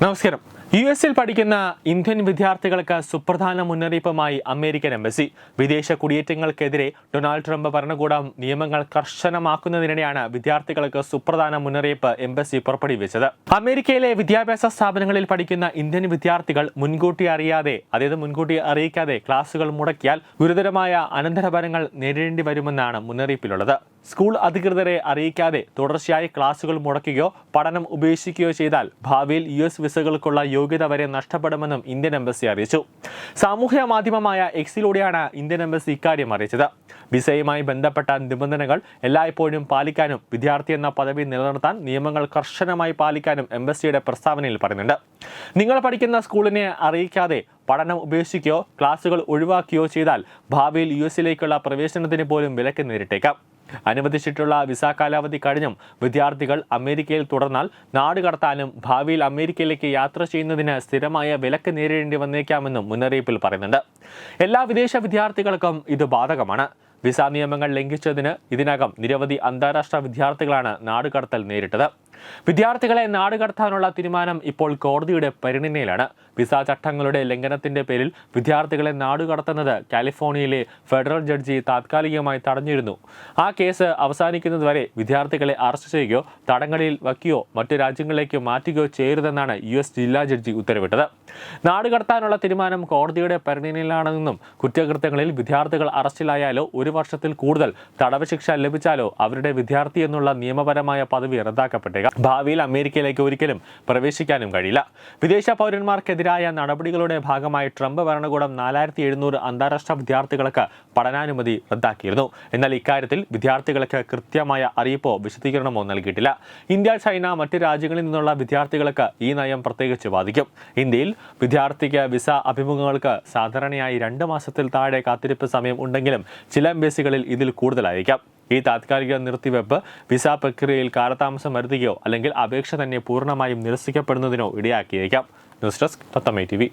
നമസ്കാരം. യുഎസിൽ പഠിക്കുന്ന ഇന്ത്യൻ വിദ്യാർത്ഥികൾക്ക് സുപ്രധാന മുന്നറിയിപ്പുമായി അമേരിക്കൻ എംബസി. വിദേശ കുടിയേറ്റങ്ങൾക്കെതിരെ ഡൊണാൾഡ് ട്രംപ് ഭരണകൂടം നിയമങ്ങൾ കർശനമാക്കുന്നതിനിടെയാണ് വിദ്യാർത്ഥികൾക്ക് സുപ്രധാന മുന്നറിയിപ്പ് എംബസി പുറപ്പെടുവിച്ചത്. അമേരിക്കയിലെ വിദ്യാഭ്യാസ സ്ഥാപനങ്ങളിൽ പഠിക്കുന്ന ഇന്ത്യൻ വിദ്യാർത്ഥികൾ മുൻകൂട്ടി അറിയിക്കാതെ ക്ലാസുകൾ മുടക്കിയാൽ ഗുരുതരമായ അനന്തരഫലങ്ങൾ നേരിടേണ്ടി വരുമെന്നാണ് മുന്നറിയിപ്പിലുള്ളത്. സ്കൂൾ അധികൃതരെ അറിയിക്കാതെ തുടർച്ചയായി ക്ലാസുകൾ മുടക്കുകയോ പഠനം ഉപേക്ഷിക്കുകയോ ചെയ്താൽ ഭാവിയിൽ യുഎസ് വിസകൾക്കുള്ള യോഗ്യത വരെ നഷ്ടപ്പെടുമെന്നും ഇന്ത്യൻ എംബസി അറിയിച്ചു. സാമൂഹ്യ മാധ്യമമായ എക്സിലൂടെയാണ് ഇന്ത്യൻ എംബസി ഇക്കാര്യം അറിയിച്ചത്. വിസയുമായി ബന്ധപ്പെട്ട നിബന്ധനകൾ എല്ലായ്പ്പോഴും പാലിക്കാനും വിദ്യാർത്ഥി എന്ന പദവി നിലനിർത്താൻ നിയമങ്ങൾ കർശനമായി പാലിക്കാനും എംബസിയുടെ പ്രസ്താവനയിൽ പറയുന്നുണ്ട്. നിങ്ങൾ പഠിക്കുന്ന സ്കൂളിനെ അറിയിക്കാതെ പഠനം ഉപേക്ഷിക്കുകയോ ക്ലാസുകൾ ഒഴിവാക്കുകയോ ചെയ്താൽ ഭാവിയിൽ യുഎസിലേക്കുള്ള പ്രവേശനത്തിന് പോലും വിലക്ക് നേരിട്ടേക്കാം. അനുവദിച്ചിട്ടുള്ള വിസ കാലാവധി കഴിഞ്ഞും വിദ്യാർത്ഥികൾ അമേരിക്കയിൽ തുടർന്നാൽ നാടുകടത്താനും ഭാവിയിൽ അമേരിക്കയിലേക്ക് യാത്ര ചെയ്യുന്നതിന് സ്ഥിരമായ വിലക്ക് നേരിടേണ്ടി വന്നേക്കാമെന്നും മുന്നറിയിപ്പിൽ പറയുന്നുണ്ട്. എല്ലാ വിദേശ വിദ്യാർത്ഥികൾക്കും ഇത് ബാധകമാണ്. വിസ നിയമങ്ങൾ ലംഘിച്ചതിന് ഇതിനകം നിരവധി അന്താരാഷ്ട്ര വിദ്യാർത്ഥികളാണ് നാടുകടത്തൽ നേരിട്ടത്. വിദ്യാർത്ഥികളെ നാടുകടത്താനുള്ള തീരുമാനം ഇപ്പോൾ കോടതിയുടെ പരിഗണനയിലാണ്. വിസ ചട്ടങ്ങളുടെ ലംഘനത്തിന്റെ പേരിൽ വിദ്യാർത്ഥികളെ നാടുകടത്തുന്നത് കാലിഫോർണിയയിലെ ഫെഡറൽ ജഡ്ജി താത്കാലികമായി തടഞ്ഞിരുന്നു. ആ കേസ് അവസാനിക്കുന്നതുവരെ വിദ്യാർത്ഥികളെ അറസ്റ്റ് ചെയ്യുകയോ തടങ്കലിൽ വയ്ക്കുകയോ മറ്റു രാജ്യങ്ങളിലേക്ക് മാറ്റുകയോ ചെയ്യരുതെന്നാണ് യുഎസ് ജില്ലാ ജഡ്ജി ഉത്തരവിട്ടത്. നാടുകടത്താനുള്ള തീരുമാനം കോടതിയുടെ പരിഗണനയിലാണെന്നും കുറ്റകൃത്യങ്ങളിൽ വിദ്യാർത്ഥികൾ അറസ്റ്റിലായാലോ 1 വർഷത്തിൽ കൂടുതൽ തടവ് ശിക്ഷ ലഭിച്ചാലോ അവരുടെ വിദ്യാർത്ഥി എന്നുള്ള നിയമപരമായ പദവി റദ്ദാക്കപ്പെട്ടേക്കാം. ഭാവിയിൽ അമേരിക്കയിലേക്ക് ഒരിക്കലും പ്രവേശിക്കാനും കഴിയില്ല. വിദേശ പൗരന്മാർക്കെതിരായ നടപടികളുടെ ഭാഗമായി ട്രംപ് ഭരണകൂടം 4700 അന്താരാഷ്ട്ര വിദ്യാർത്ഥികൾക്ക് പഠനാനുമതി റദ്ദാക്കിയിരുന്നു. എന്നാൽ ഇക്കാര്യത്തിൽ വിദ്യാർത്ഥികൾക്ക് കൃത്യമായ അറിയിപ്പോ വിശദീകരണമോ നൽകിയിട്ടില്ല. ഇന്ത്യ, ചൈന, മറ്റ് രാജ്യങ്ങളിൽ നിന്നുള്ള വിദ്യാർത്ഥികൾക്ക് ഈ നയം പ്രത്യേകിച്ച് ബാധിക്കും. ഇന്ത്യയിൽ വിദ്യാർത്ഥിക്ക് വിസ അഭിമുഖങ്ങൾക്ക് സാധാരണയായി 2 മാസത്തിൽ താഴെ കാത്തിരിപ്പ് സമയം ഉണ്ടെങ്കിലും ചില എംബസികളിൽ ഇതിൽ കൂടുതലായിരിക്കാം. ഈ താത്കാലിക നിർത്തിവെപ്പ് വിസ പ്രക്രിയയിൽ കാലതാമസം വരുത്തുകയോ അല്ലെങ്കിൽ അപേക്ഷ തന്നെ പൂർണ്ണമായും നിരസിക്കപ്പെടുന്നതിനോ ഇടയാക്കിയേക്കാം. ന്യൂസ് ഡെസ്ക് തത്തമ്മ TV.